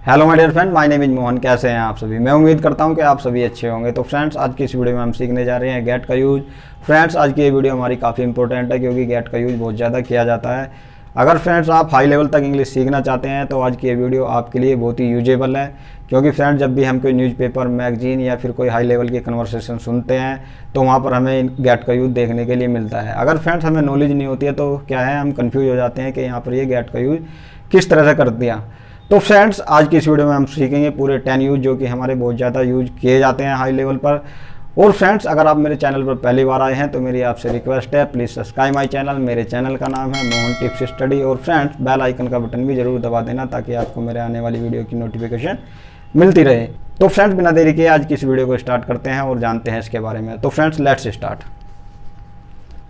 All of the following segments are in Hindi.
Hello my dear friend, my name is Mohan. कैसे हैं आप सभी? मैं उम्मीद करता हूं कि आप सभी अच्छे होंगे। तो फ्रेंड्स, आज की इस वीडियो में हम सीखने जा रहे हैं गेट का यूज। फ्रेंड्स, आज की ये वीडियो हमारी काफ़ी इंपॉर्टेंट है क्योंकि गेट का यूज बहुत ज़्यादा किया जाता है। अगर फ्रेंड्स आप हाई लेवल तक इंग्लिश सीखना चाहते हैं तो आज की ये वीडियो आपके लिए बहुत ही यूजेबल है। क्योंकि फ्रेंड्स, जब भी हम कोई न्यूज़पेपर, मैगजीन या फिर कोई हाई लेवल की कन्वर्सेशन सुनते हैं तो वहाँ पर हमें गेट का यूज देखने के लिए मिलता है। अगर फ्रेंड्स हमें नॉलेज नहीं होती है तो क्या है, हम कन्फ्यूज हो जाते हैं कि यहाँ पर ये गेट का यूज किस तरह से कर दिया। तो फ्रेंड्स, आज की इस वीडियो में हम सीखेंगे पूरे 10 यूज जो कि हमारे बहुत ज़्यादा यूज किए जाते हैं हाई लेवल पर। और फ्रेंड्स, अगर आप मेरे चैनल पर पहली बार आए हैं तो मेरी आपसे रिक्वेस्ट है, प्लीज़ सब्सक्राइब माय चैनल। मेरे चैनल का नाम है मोहन टिप्स स्टडी। और फ्रेंड्स, बेल आइकन का बटन भी जरूर दबा देना ताकि आपको मेरे आने वाली वीडियो की नोटिफिकेशन मिलती रहे। तो फ्रेंड्स, बिना देरी के आज की इस वीडियो को स्टार्ट करते हैं और जानते हैं इसके बारे में। तो फ्रेंड्स, लेट्स स्टार्ट।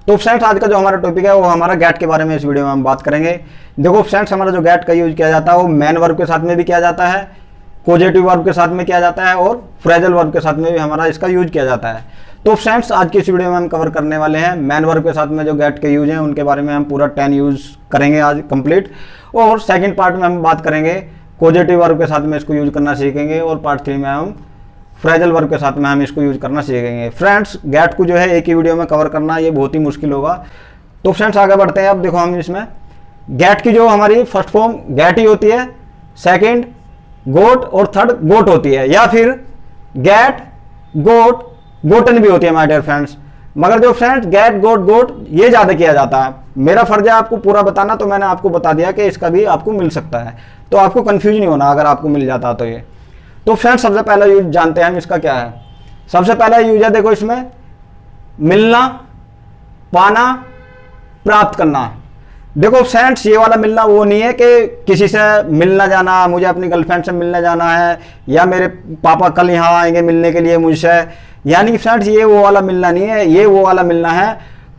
तो फ्रेंड्स, आज का जो हमारा टॉपिक है वो हमारा गेट के बारे में इस वीडियो में हम बात करेंगे। देखो फ्रेंड्स, हमारा जो गेट का यूज किया जाता है वो मेन वर्ब के साथ में भी किया जाता है, पॉजिटिव वर्ब के साथ में किया जाता है और फ्रेजल वर्ब के साथ में भी हमारा इसका यूज किया जाता है। तो फ्रेंड्स, आज की इस वीडियो में हम कवर करने वाले हैं मेन वर्ब के साथ में जो गेट के यूज हैं उनके बारे में हम पूरा 10 यूज करेंगे आज कंप्लीट। और सेकेंड पार्ट में हम बात करेंगे पॉजिटिव वर्ब के साथ में इसको यूज करना सीखेंगे और पार्ट 3 में हम फ्रेजल वर्ब के साथ में हम इसको यूज करना सीखेंगे। फ्रेंड्स, गेट को जो है एक ही वीडियो में कवर करना ये बहुत ही मुश्किल होगा। तो फ्रेंड्स, आगे बढ़ते हैं। अब देखो, हम इसमें गेट की जो हमारी फर्स्ट फॉर्म गेट ही होती है, सेकंड गोट और थर्ड गोट होती है, या फिर गेट गोट गोटन भी होती है माय डियर फ्रेंड्स। मगर जो फ्रेंड्स गेट गोट गोट ये ज़्यादा किया जाता है। मेरा फर्ज है आपको पूरा बताना, तो मैंने आपको बता दिया कि इसका भी आपको मिल सकता है, तो आपको कन्फ्यूज नहीं होना अगर आपको मिल जाता तो ये। तो फ्रेंड्स, सबसे पहला यूज जानते हैं हम इसका क्या है। सबसे पहला यूज है, देखो इसमें मिलना, पाना, प्राप्त करना। देखो फ्रेंड्स, ये वाला मिलना वो नहीं है कि किसी से मिलना जाना, मुझे अपनी गर्लफ्रेंड से मिलने जाना है या मेरे पापा कल यहाँ आएंगे मिलने के लिए मुझसे। यानी कि फ्रेंड्स, ये वो वाला मिलना नहीं है, ये वो वाला मिलना है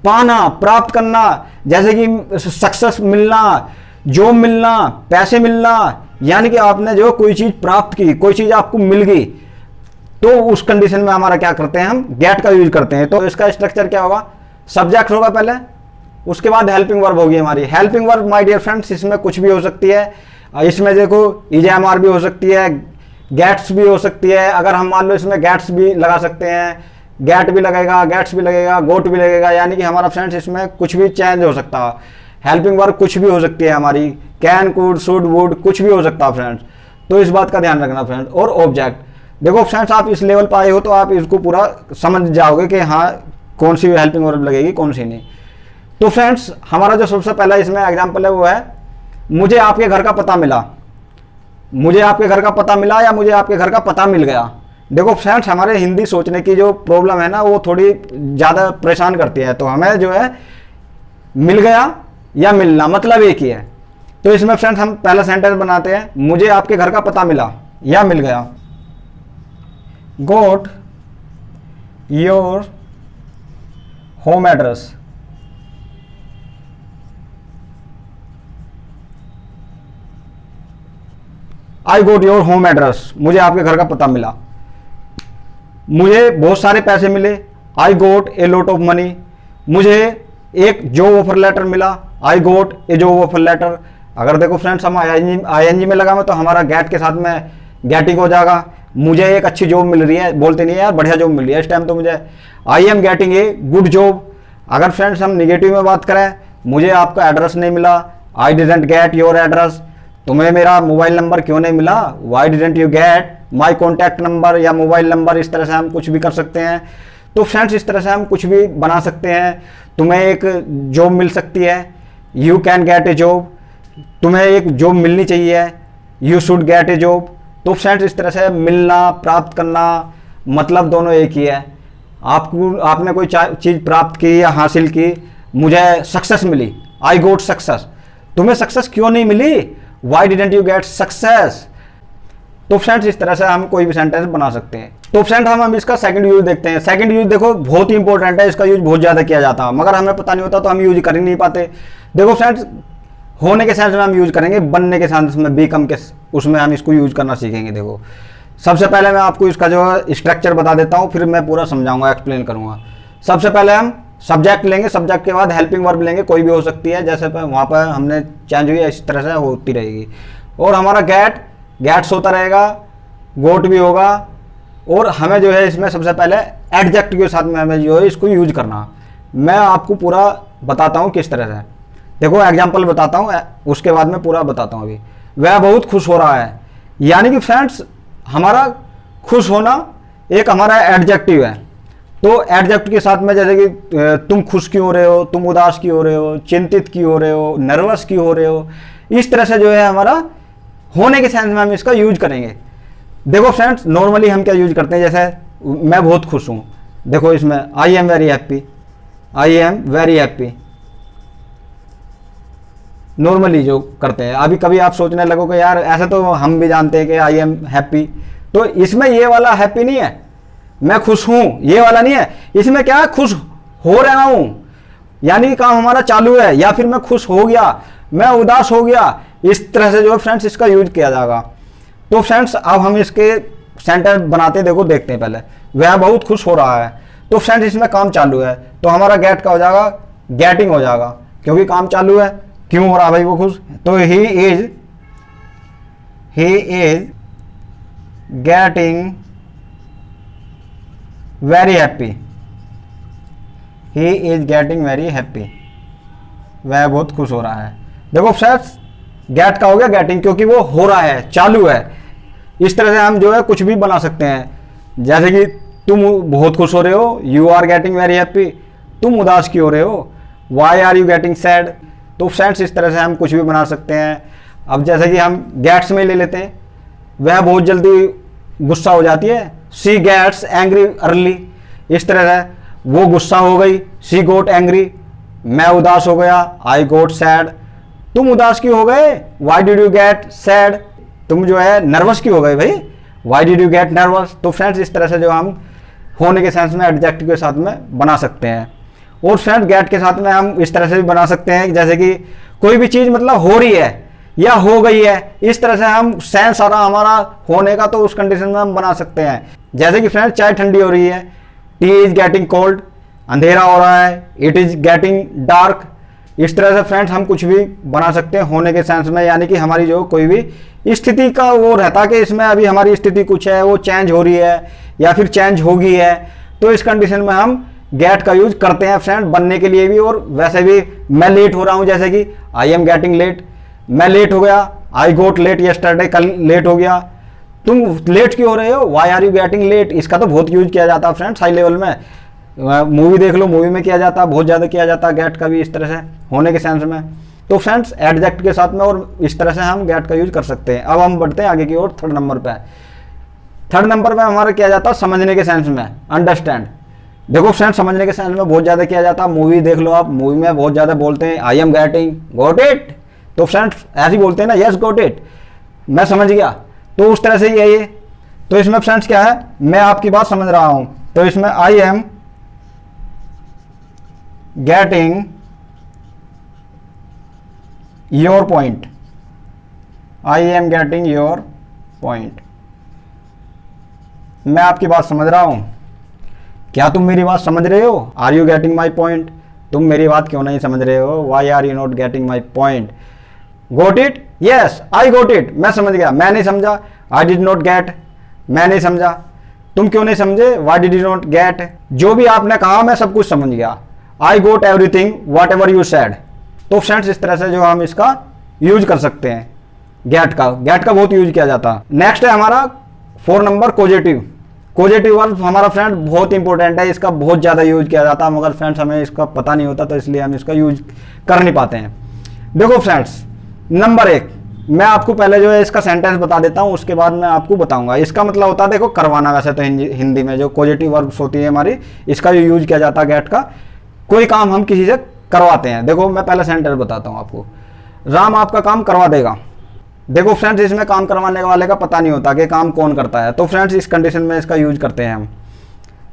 पाना, प्राप्त करना। जैसे कि सक्सेस मिलना, जॉब मिलना, पैसे मिलना, यानी कि आपने जो कोई चीज प्राप्त की, कोई चीज आपको मिल गई, तो उस कंडीशन में हमारा क्या करते हैं, हम गेट का यूज करते हैं। तो इसका स्ट्रक्चर क्या होगा, सब्जेक्ट होगा पहले, उसके बाद हेल्पिंग वर्ब होगी हमारी। Helping verb my dear friends इसमें कुछ भी हो सकती है। इसमें देखो EJMR भी हो सकती है, गेट्स भी हो सकती है। अगर हम मान लो इसमें गेट्स भी लगा सकते हैं, गेट भी लगेगा, गेट्स भी लगेगा, गोट भी लगेगा, यानी कि हमारा फ्रेंड्स इसमें कुछ भी चेंज हो सकता है। हेल्पिंग वर्ब कुछ भी हो सकती है हमारी, कैन, कुड, शुड, वुड, कुछ भी हो सकता है फ्रेंड्स। तो इस बात का ध्यान रखना फ्रेंड्स। और ऑब्जेक्ट, देखो फ्रेंड्स, आप इस लेवल पर आए हो तो आप इसको पूरा समझ जाओगे कि हाँ कौन सी हेल्पिंग वर्ब लगेगी, कौन सी नहीं। तो फ्रेंड्स, हमारा जो सबसे पहला इसमें एग्जाम्पल है वो है, मुझे आपके घर का पता मिला। मुझे आपके घर का पता मिला या मुझे आपके घर का पता मिल गया। देखो फ्रेंड्स, हमारे हिंदी सोचने की जो प्रॉब्लम है ना वो थोड़ी ज़्यादा परेशान करती है। तो हमें जो है मिल गया या मिलना मतलब एक ही है। तो इसमें फ्रेंड्स हम पहला सेंटेंस बनाते हैं, मुझे आपके घर का पता मिला या मिल गया। Got your home address. I got your home address, मुझे आपके घर का पता मिला। मुझे बहुत सारे पैसे मिले, आई गोट ए लॉट ऑफ मनी। मुझे एक जॉब ऑफर लेटर मिला, आई गोट ए जॉब ऑफर लेटर। अगर देखो फ्रेंड्स हम ING में लगा में तो हमारा गेट के साथ में गेटिंग हो जाएगा। मुझे एक अच्छी जॉब मिल रही है, बोलते नहीं है यार बढ़िया जॉब मिल रही है इस टाइम तो मुझे, आई am getting a good job. अगर फ्रेंड्स हम निगेटिव में बात करें, मुझे आपका एड्रेस नहीं मिला, I didn't get your address. तुम्हें मेरा मोबाइल नंबर क्यों नहीं मिला, Y didn't you get my contact number या मोबाइल नंबर। इस तरह से हम कुछ भी कर सकते हैं। तो फ्रेंड्स, इस तरह से हम कुछ भी बना सकते हैं। तुम्हें एक जॉब मिल सकती है, you can get A job. तुम्हें एक जॉब मिलनी चाहिए, you should get A job. तो फ्रेंड्स, इस तरह से मिलना, प्राप्त करना मतलब दोनों एक ही है। आपने कोई चीज़ प्राप्त की या हासिल की, मुझे सक्सेस मिली, आई गोट सक्सेस। तुम्हें सक्सेस क्यों नहीं मिली, why didn't you get success. तो फ्रेंड्स, इस तरह से हम कोई भी सेंटेंस बना सकते हैं। तो फ्रेंड्स, हम इसका सेकंड यूज देखते हैं। सेकंड यूज देखो बहुत ही इंपॉर्टेंट है, इसका यूज बहुत ज़्यादा किया जाता है, मगर हमें पता नहीं होता तो हम यूज कर ही नहीं पाते। देखो फ्रेंड्स, होने के सेंस में हम यूज करेंगे, बनने के सेंस में, बीकम के उसमें हम इसको यूज करना सीखेंगे। देखो सबसे पहले मैं आपको इसका जो स्ट्रक्चर बता देता हूँ, फिर मैं पूरा समझाऊंगा, एक्सप्लेन करूँगा। सबसे पहले हम सब्जेक्ट लेंगे, सब्जेक्ट के बाद हेल्पिंग वर्ब लेंगे, कोई भी हो सकती है, जैसे वहाँ पर हमने चेंज हुई इस तरह से होती रहेगी। और हमारा गेट गेट्स होता रहेगा, गोट भी होगा, और हमें जो है इसमें सबसे पहले एडजेक्टिव के साथ में हमें जो है इसको यूज करना। मैं आपको पूरा बताता हूँ किस तरह से। देखो एग्जाम्पल बताता हूँ, उसके बाद में पूरा बताता हूँ। अभी वह बहुत खुश हो रहा है, यानी कि फ्रेंड्स हमारा खुश होना एक हमारा एडजेक्टिव है। तो एडजेक्टिव के साथ में जैसे कि तुम खुश क्यों हो रहे हो, तुम उदास क्यों हो रहे हो, चिंतित क्यों हो रहे हो, नर्वस क्यों हो रहे हो, इस तरह से जो है हमारा होने के सेंस में हम इसका यूज करेंगे। देखो फ्रेंड्स नॉर्मली हम क्या यूज करते हैं, जैसे मैं बहुत खुश हूँ, देखो इसमें I am very happy, I am very happy normally जो करते हैं। अभी कभी आप सोचने लगोगे यार ऐसे तो हम भी जानते हैं कि आई एम हैप्पी, तो इसमें ये वाला हैप्पी नहीं है, मैं खुश हूं ये वाला नहीं है। इसमें क्या है, खुश हो रहा हूं, यानी कि काम हमारा चालू है, या फिर मैं खुश हो गया, मैं उदास हो गया, इस तरह से जो है फ्रेंड्स इसका यूज किया जाएगा। तो फ्रेंड्स अब हम इसके सेंटेंस बनाते देखो, देखते हैं पहले। वह बहुत खुश हो रहा है, तो फ्रेंड्स इसमें काम चालू है, तो हमारा गेट का हो जाएगा, गेटिंग हो जाएगा, क्योंकि काम चालू है। क्यों हो रहा भाई वो खुश, तो he is getting very happy, he is getting very happy, वह बहुत खुश हो रहा है। देखो फ्रेंड्स गेट का हो गया गेटिंग, क्योंकि वो हो रहा है, चालू है। इस तरह से हम जो है कुछ भी बना सकते हैं, जैसे कि तुम बहुत खुश हो रहे हो, you are getting very happy, तुम उदास क्यों हो रहे हो, why are you getting sad. तो फ्रेंड्स इस तरह से हम कुछ भी बना सकते हैं। अब जैसे कि हम गेट्स में ले लेते हैं, वह बहुत जल्दी गुस्सा हो जाती है, शी गेट्स एंग्री अर्ली, इस तरह से वो गुस्सा हो गई, शी गोट एंग्री। मैं उदास हो गया, आई गोट सैड। तुम उदास क्यों हो गए, Y did you get sad, तुम जो है नर्वस क्यों हो गए भाई, Y did you gate nervous. तो फ्रेंड्स इस तरह से जो हम होने के सेंस में एडजेक्टिव के साथ में बना सकते हैं। और फ्रेंड्स गेट के साथ में हम इस तरह से भी बना सकते हैं, जैसे कि कोई भी चीज़ मतलब हो रही है या हो गई है, इस तरह से हम सेंस आ रहा हमारा होने का, तो उस कंडीशन में हम बना सकते हैं। जैसे कि फ्रेंड्स चाय ठंडी हो रही है, टी इज गेटिंग कोल्ड, अंधेरा हो रहा है, इट इज गेटिंग डार्क। इस तरह से फ्रेंड्स हम कुछ भी बना सकते हैं होने के सेंस में, यानी कि हमारी जो कोई भी स्थिति का वो रहता कि इसमें अभी हमारी स्थिति कुछ है, वो चेंज हो रही है या फिर चेंज होगी है, तो इस कंडीशन में हम गेट का यूज करते हैं फ्रेंड बनने के लिए भी। और वैसे भी मैं लेट हो रहा हूं, जैसे कि आई एम गेटिंग लेट, मैं लेट हो गया, आई गोट लेट यस्टरडे, कल लेट हो गया। तुम लेट क्यों हो रहे हो, why are you getting late, इसका तो बहुत यूज किया जाता है फ्रेंड्स हाई लेवल में। मूवी देख लो, मूवी में किया जाता है, बहुत ज़्यादा किया जाता है गेट का भी इस तरह से होने के सेंस में। तो फ्रेंड्स एडजेक्ट के साथ में और इस तरह से हम गेट का यूज कर सकते हैं। अब हम बढ़ते हैं आगे की ओर, थर्ड नंबर पे। थर्ड नंबर पे हमारा किया जाता है समझने के सेंस में, अंडरस्टैंड। देखो फ्रेंड्स समझने के सेंस में बहुत ज़्यादा किया जाता है, मूवी देख लो आप, मूवी में बहुत ज़्यादा बोलते हैं आई एम गेटिंग गॉट इट, तो फ्रेंड्स ऐसे ही बोलते हैं ना, यस गॉट इट, मैं समझ गया, तो उस तरह से ही है ये। तो इसमें फ्रेंड्स क्या है, मैं आपकी बात समझ रहा हूं, तो इसमें आई am getting your point, I am getting your point, मैं आपकी बात समझ रहा हूं, क्या तुम मेरी बात समझ रहे हो, are you getting my point, तुम मेरी बात क्यों नहीं समझ रहे हो, why are you not getting my point. Got it, yes I got it, मैं समझ गया, मैं नहीं समझा, आई डिड नॉट गेट, मैं नहीं समझा, तुम क्यों नहीं समझे, why did you not get, जो भी आपने कहा मैं सब कुछ समझ गया, I got everything whatever you said. तो फ्रेंड्स इस तरह से जो हम इसका यूज कर सकते हैं गेट का बहुत यूज किया जाता है। नेक्स्ट है हमारा 4 नंबर कोजेटिव। कोजेटिव वर्ब हमारा फ्रेंड बहुत इंपॉर्टेंट है, इसका बहुत ज़्यादा यूज किया जाता है, मगर फ्रेंड्स हमें इसका पता नहीं होता, तो इसलिए हम इसका यूज कर नहीं पाते हैं। देखो फ्रेंड्स नंबर 1, मैं आपको पहले जो है इसका सेंटेंस बता देता हूँ, उसके बाद मैं आपको बताऊंगा। इसका मतलब होता है देखो करवाना, वैसे तो हिंदी में जो पॉजिटिव वर्ब्स होती है हमारी, इसका जो यूज किया जाता है गेट का, कोई काम हम किसी से करवाते हैं। देखो मैं पहले सेंटेंस बताता हूँ आपको, राम आपका काम करवा देगा। देखो फ्रेंड्स इसमें काम करवाने वाले का पता नहीं होता कि काम कौन करता है, तो फ्रेंड्स इस कंडीशन में इसका यूज करते हैं हम।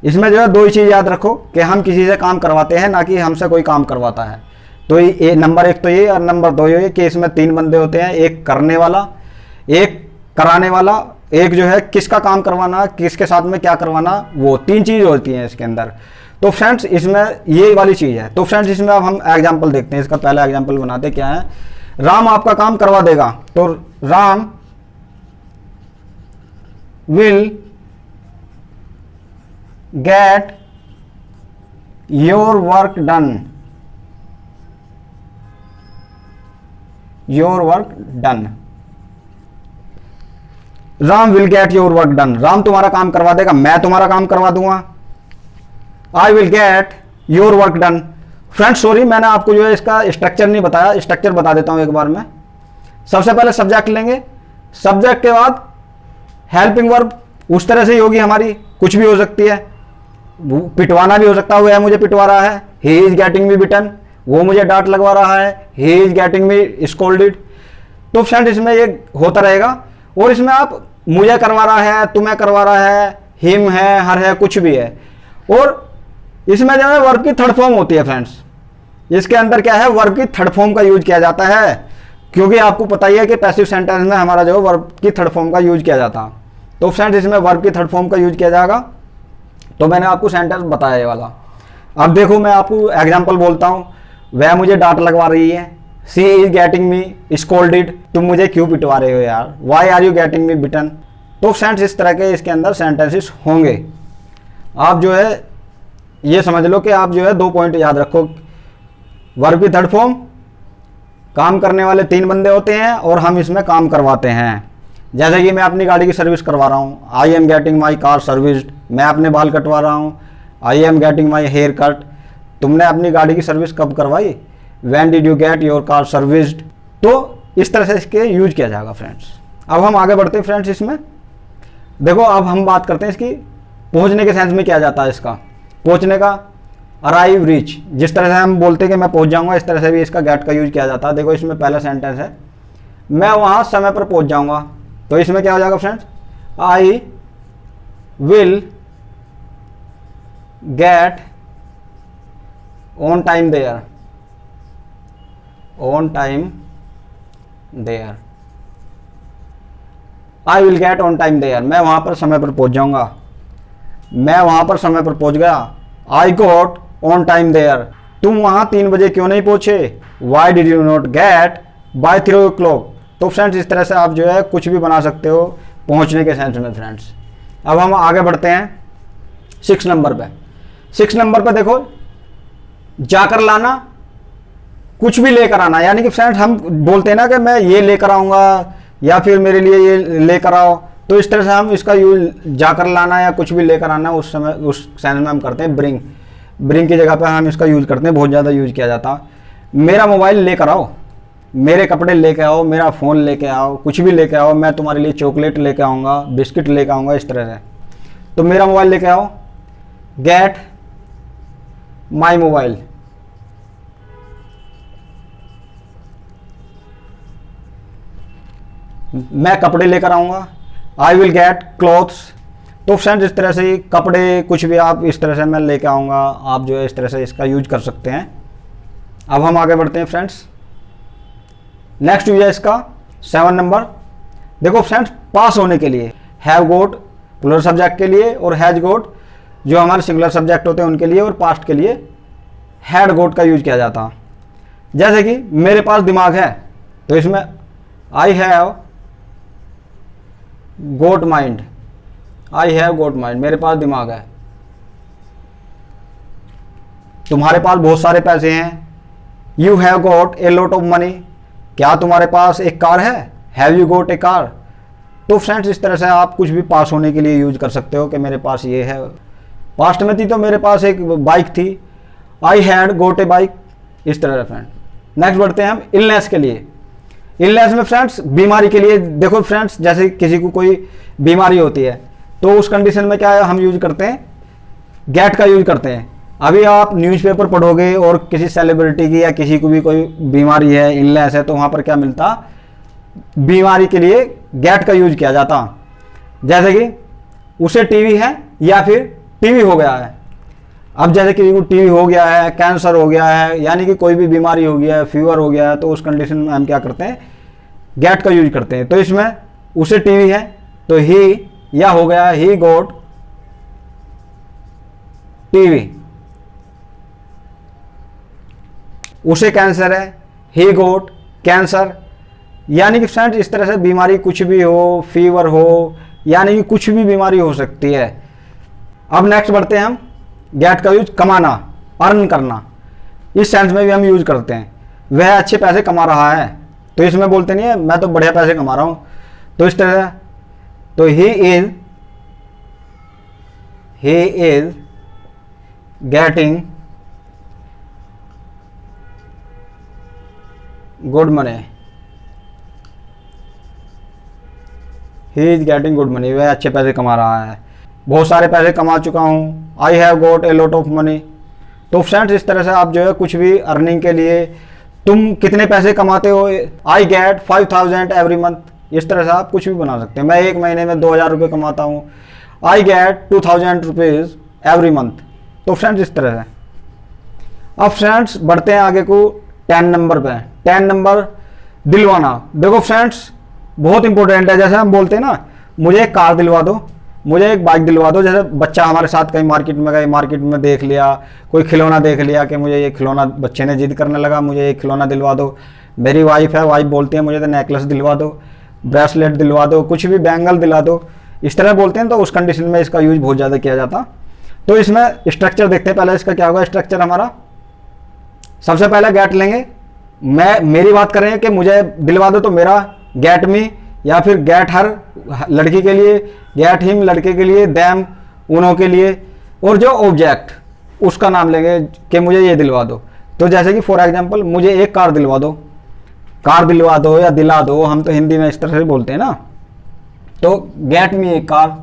इसमें जो है 2 ही चीज़ याद रखो कि हम किसी से काम करवाते हैं, ना कि हमसे कोई काम करवाता है। तो ये नंबर 1 तो ये, और नंबर 2 ये कि इसमें 3 बंदे होते हैं, एक करने वाला, एक कराने वाला, एक जो है किसका काम करवाना, किसके साथ में क्या करवाना, वो 3 चीज़ होती हैं इसके अंदर। तो फ्रेंड्स इसमें ये वाली चीज़ है। तो फ्रेंड्स इसमें अब हम एग्जाम्पल देखते हैं, इसका पहला एग्जाम्पल बनाते क्या है, राम आपका काम करवा देगा। तो Ram will get your work done, your work done। Ram will get your work done, Ram तुम्हारा काम करवा देगा, मैं तुम्हारा काम करवा दूंगा। आई will get your work done. Friends sorry, मैंने आपको जो है इसका स्ट्रक्चर नहीं बताया, स्ट्रक्चर बता देता हूं एक बार में। सबसे पहले सब्जेक्ट लेंगे, सब्जेक्ट के बाद हेल्पिंग वर्ब उस तरह से ही होगी हमारी, कुछ भी हो सकती है, पिटवाना भी हो सकता है, वह मुझे पिटवा रहा है, ही इज गेटिंग मी बिटन, वो मुझे डांट लगवा रहा है, he is getting me scolded. तो फ्रेंड्स इसमें ये होता रहेगा, और इसमें आप मुझे करवा रहा है, तुम्हें करवा रहा है, हिम है, हर है, कुछ भी है। और इसमें जो है वर्ब की थर्ड फॉर्म होती है फ्रेंड्स, इसके अंदर क्या है, वर्ब की थर्ड फॉर्म का यूज किया जाता है, क्योंकि आपको पता ही है कि पैसिव सेंटेंस में हमारा जो वर्ब की थर्ड फॉर्म का यूज किया जाता है। तो फ्रेंड्स इसमें वर्ब की थर्ड फॉर्म का यूज किया जाएगा। तो मैंने आपको सेंटेंस बताया ये वाला। अब देखो मैं आपको एग्जांपल बोलता हूँ, वह मुझे डांट लगवा रही है, she is getting me scolded, तुम मुझे क्यों पिटवा रहे हो यार, why are you getting me beaten. तो फ्रेंड्स इस तरह के इसके अंदर सेंटेंसेस होंगे। आप जो है ये समझ लो कि आप जो है 2 पॉइंट याद रखो, वर्ब की थर्ड फॉर्म, काम करने वाले 3 बंदे होते हैं और हम इसमें काम करवाते हैं। जैसे कि मैं अपनी गाड़ी की सर्विस करवा रहा हूँ, I am getting my car serviced, मैं अपने बाल कटवा रहा हूँ, I am getting my hair cut, तुमने अपनी गाड़ी की सर्विस कब करवाई, when did you get your car serviced. तो इस तरह से इसके यूज किया जाएगा फ्रेंड्स। अब हम आगे बढ़ते हैं फ्रेंड्स इसमें, देखो अब हम बात करते हैं इसकी पहुँचने के सेंस में क्या जाता है इसका, पहुँचने का, अराइव रीच, जिस तरह से हम बोलते हैं कि मैं पहुँच जाऊँगा, इस तरह से भी इसका गेट का यूज किया जाता है। देखो इसमें पहला सेंटेंस है, मैं वहाँ समय पर पहुँच जाऊँगा, तो इसमें क्या हो जाएगा friends, I will get on time there, on time there, I will get on time there, मैं वहां पर समय पर पहुंच जाऊंगा, मैं वहां पर समय पर पहुंच गया। I got on time there, तुम वहां 3 बजे क्यों नहीं पहुंचे, why did you not get by 3 o'clock। तो फ्रेंड्स इस तरह से आप जो है कुछ भी बना सकते हो पहुंचने के सेंस में फ्रेंड्स। अब हम आगे बढ़ते हैं 6 नंबर पे। 6 नंबर पे देखो, जाकर लाना, कुछ भी लेकर आना, यानी कि फ्रेंड्स हम बोलते हैं ना कि मैं ये लेकर आऊँगा या फिर मेरे लिए ये लेकर आओ, तो इस तरह से हम इसका यूज जाकर लाना या कुछ भी लेकर आना उस समय उस सेंस में हम करते हैं ब्रिंग। ब्रिंग की जगह पे हम इसका यूज करते हैं, बहुत ज़्यादा यूज किया जाता है। मेरा मोबाइल लेकर आओ, मेरे कपड़े लेके आओ, मेरा फ़ोन लेके आओ, कुछ भी लेके आओ, मैं तुम्हारे लिए चॉकलेट लेके आऊँगा, बिस्किट लेके आऊँगा, इस तरह से। तो मेरा मोबाइल लेके आओ, गेट माई मोबाइल, मैं कपड़े लेकर आऊँगा, आई विल गेट क्लॉथ्स। तो फ्रेंड्स इस तरह से कपड़े कुछ भी आप इस तरह से मैं लेके आऊँगा, आप जो है इस तरह से इसका यूज कर सकते हैं। अब हम आगे बढ़ते हैं फ्रेंड्स, नेक्स्ट यूज है इसका 7 नंबर। देखो फ्रेंड्स, पास होने के लिए हैव गोट प्लूरल सब्जेक्ट के लिए, और हैज गोट जो हमारे सिंगुलर सब्जेक्ट होते हैं उनके लिए, और पास्ट के लिए हैड गोट का यूज किया जाता है। जैसे कि मेरे पास दिमाग है, तो इसमें I have got mind, I have got mind, मेरे पास दिमाग है। तुम्हारे पास बहुत सारे पैसे हैं, you have got a lot of money, क्या तुम्हारे पास एक कार है, have you got A car. तो फ्रेंड्स इस तरह से आप कुछ भी पास होने के लिए यूज कर सकते हो कि मेरे पास ये है। पास्ट में थी तो मेरे पास एक बाइक थी, I had goat A bike, इस तरह से फ्रेंड। नेक्स्ट बढ़ते हैं हम इलनेस के लिए। इलनेस में फ्रेंड्स बीमारी के लिए, देखो फ्रेंड्स जैसे किसी को कोई बीमारी होती है तो उस कंडीशन में क्या है, हम यूज करते हैं गेट का यूज करते हैं। अभी आप न्यूज़पेपर पढ़ोगे और किसी सेलिब्रिटी की या किसी को भी कोई बीमारी है, इलनेस है, तो वहाँ पर क्या मिलता, बीमारी के लिए गेट का यूज किया जाता। जैसे कि उसे टीवी है या फिर टीवी हो गया है। अब जैसे किसी को टीवी हो गया है, कैंसर हो गया है, यानी कि कोई भी बीमारी हो गया है, फीवर हो गया है, तो उस कंडीशन में हम क्या करते हैं, गेट का यूज करते हैं। तो इसमें उसे टीवी है तो ही, या हो गया ही गोट टीवी, उसे कैंसर है, ही गोट कैंसर। यानी कि फ्रेंड्स इस तरह से बीमारी कुछ भी हो, फीवर हो, यानी कि कुछ भी बीमारी हो सकती है। अब नेक्स्ट बढ़ते हैं हम, गेट का यूज कमाना, अर्न करना, इस सेंस में भी हम यूज करते हैं। वह अच्छे पैसे कमा रहा है, तो इसमें बोलते नहीं है मैं तो बढ़िया पैसे कमा रहा हूं, तो इस तरह, तो he is getting good money, he is getting good money, वह अच्छे पैसे कमा रहा है, बहुत सारे पैसे कमा चुका हूँ, I have got a lot of money. तो फ्रेंड्स इस तरह से आप जो है कुछ भी अर्निंग के लिए, तुम कितने पैसे कमाते हो, आई गेट 5000 एवरी मंथ, इस तरह से आप कुछ भी बना सकते हैं। मैं एक महीने में 2000 रुपये कमाता हूँ, I get 2000 rupees every month. तो फ्रेंड्स इस तरह से। अब फ्रेंड्स बढ़ते हैं आगे को 10 नंबर पे। 10 नंबर दिलवाना। देखो फ्रेंड्स बहुत इंपॉर्टेंट है, जैसे हम बोलते हैं ना मुझे एक कार दिलवा दो, मुझे एक बाइक दिलवा दो। जैसे बच्चा हमारे साथ कहीं मार्केट में गए, मार्केट में देख लिया कोई खिलौना, देख लिया कि मुझे ये खिलौना, बच्चे ने जिद करने लगा मुझे ये खिलौना दिलवा दो। मेरी वाइफ है, वाइफ बोलती है मुझे तो नेकलेस दिलवा दो, ब्रेसलेट दिलवा दो, कुछ भी बैंगल दिला दो, इस तरह बोलते हैं। तो उस कंडीशन में इसका यूज बहुत ज़्यादा किया जाता। तो इसमें स्ट्रक्चर देखते हैं पहले इसका क्या होगा। स्ट्रक्चर हमारा सबसे पहले गेट लेंगे, मेरी बात करें कि मुझे दिलवा दो तो मेरा गेट मी, या फिर गेट हर लड़की के लिए, गेट हिम लड़के के लिए, दैम उनों के लिए, और जो ऑब्जेक्ट उसका नाम लेंगे कि मुझे ये दिलवा दो। तो जैसे कि फॉर एग्जांपल मुझे एक कार दिलवा दो, कार दिलवा दो या दिला दो, हम तो हिंदी में इस तरह से बोलते हैं ना। तो गेट मी एक कार,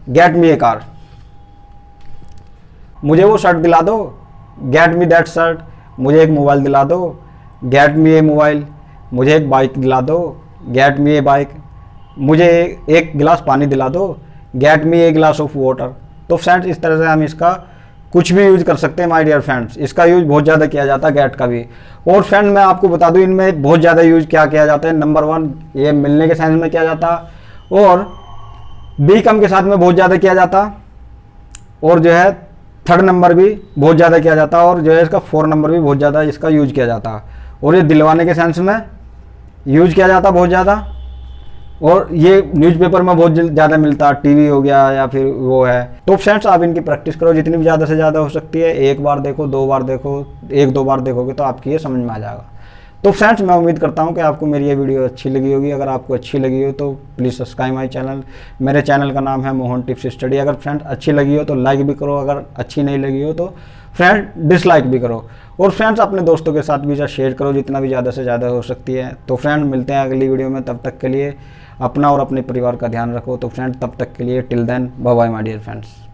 गेट मी ए कार। मुझे वो शर्ट दिला दो, गेट मी दैट शर्ट। मुझे एक मोबाइल दिला दो, गेट मी ए मोबाइल। मुझे एक बाइक दिला दो, गेट मी ए बाइक। मुझे एक गिलास पानी दिला दो, गेट मी ए गिलास ऑफ वाटर। तो फ्रेंड्स इस तरह से हम इसका कुछ भी यूज कर सकते हैं माय डियर फ्रेंड्स। इसका यूज बहुत ज़्यादा किया जाता है गेट का भी। और फ्रेंड मैं आपको बता दूं इनमें बहुत ज़्यादा यूज क्या किया जाता है। नंबर 1 ये मिलने के सेंस में किया जाता, और बी कम के साथ में बहुत ज़्यादा किया जाता, और जो है 3rd नंबर भी बहुत ज़्यादा किया जाता, और जो है इसका 4 नंबर भी बहुत ज़्यादा इसका यूज किया जाता। और ये दिलवाने के सेंस में यूज किया जाता बहुत ज़्यादा, और ये न्यूज़पेपर में बहुत ज़्यादा मिलता, टीवी हो गया या फिर वो है। तो फ्रेंड्स आप इनकी प्रैक्टिस करो जितनी भी ज़्यादा से ज़्यादा हो सकती है। एक बार देखो, 2 बार देखो, 1-2 बार देखोगे तो आपकी ये समझ में आ जाएगा। तो फ्रेंड्स मैं उम्मीद करता हूँ कि आपको मेरी ये वीडियो अच्छी लगी होगी। अगर आपको अच्छी लगी हो तो प्लीज़ सब्सक्राइब माई चैनल। मेरे चैनल का नाम है मोहन टिप्स स्टडी। अगर फ्रेंड अच्छी लगी हो तो लाइक भी करो, अगर अच्छी नहीं लगी हो तो फ्रेंड डिसलाइक भी करो। और फ्रेंड्स अपने दोस्तों के साथ भी शेयर करो जितना भी ज़्यादा से ज़्यादा हो सकती है। तो फ्रेंड मिलते हैं अगली वीडियो में, तब तक के लिए अपना और अपने परिवार का ध्यान रखो। तो फ्रेंड तब तक के लिए till then bye bye my dear friends.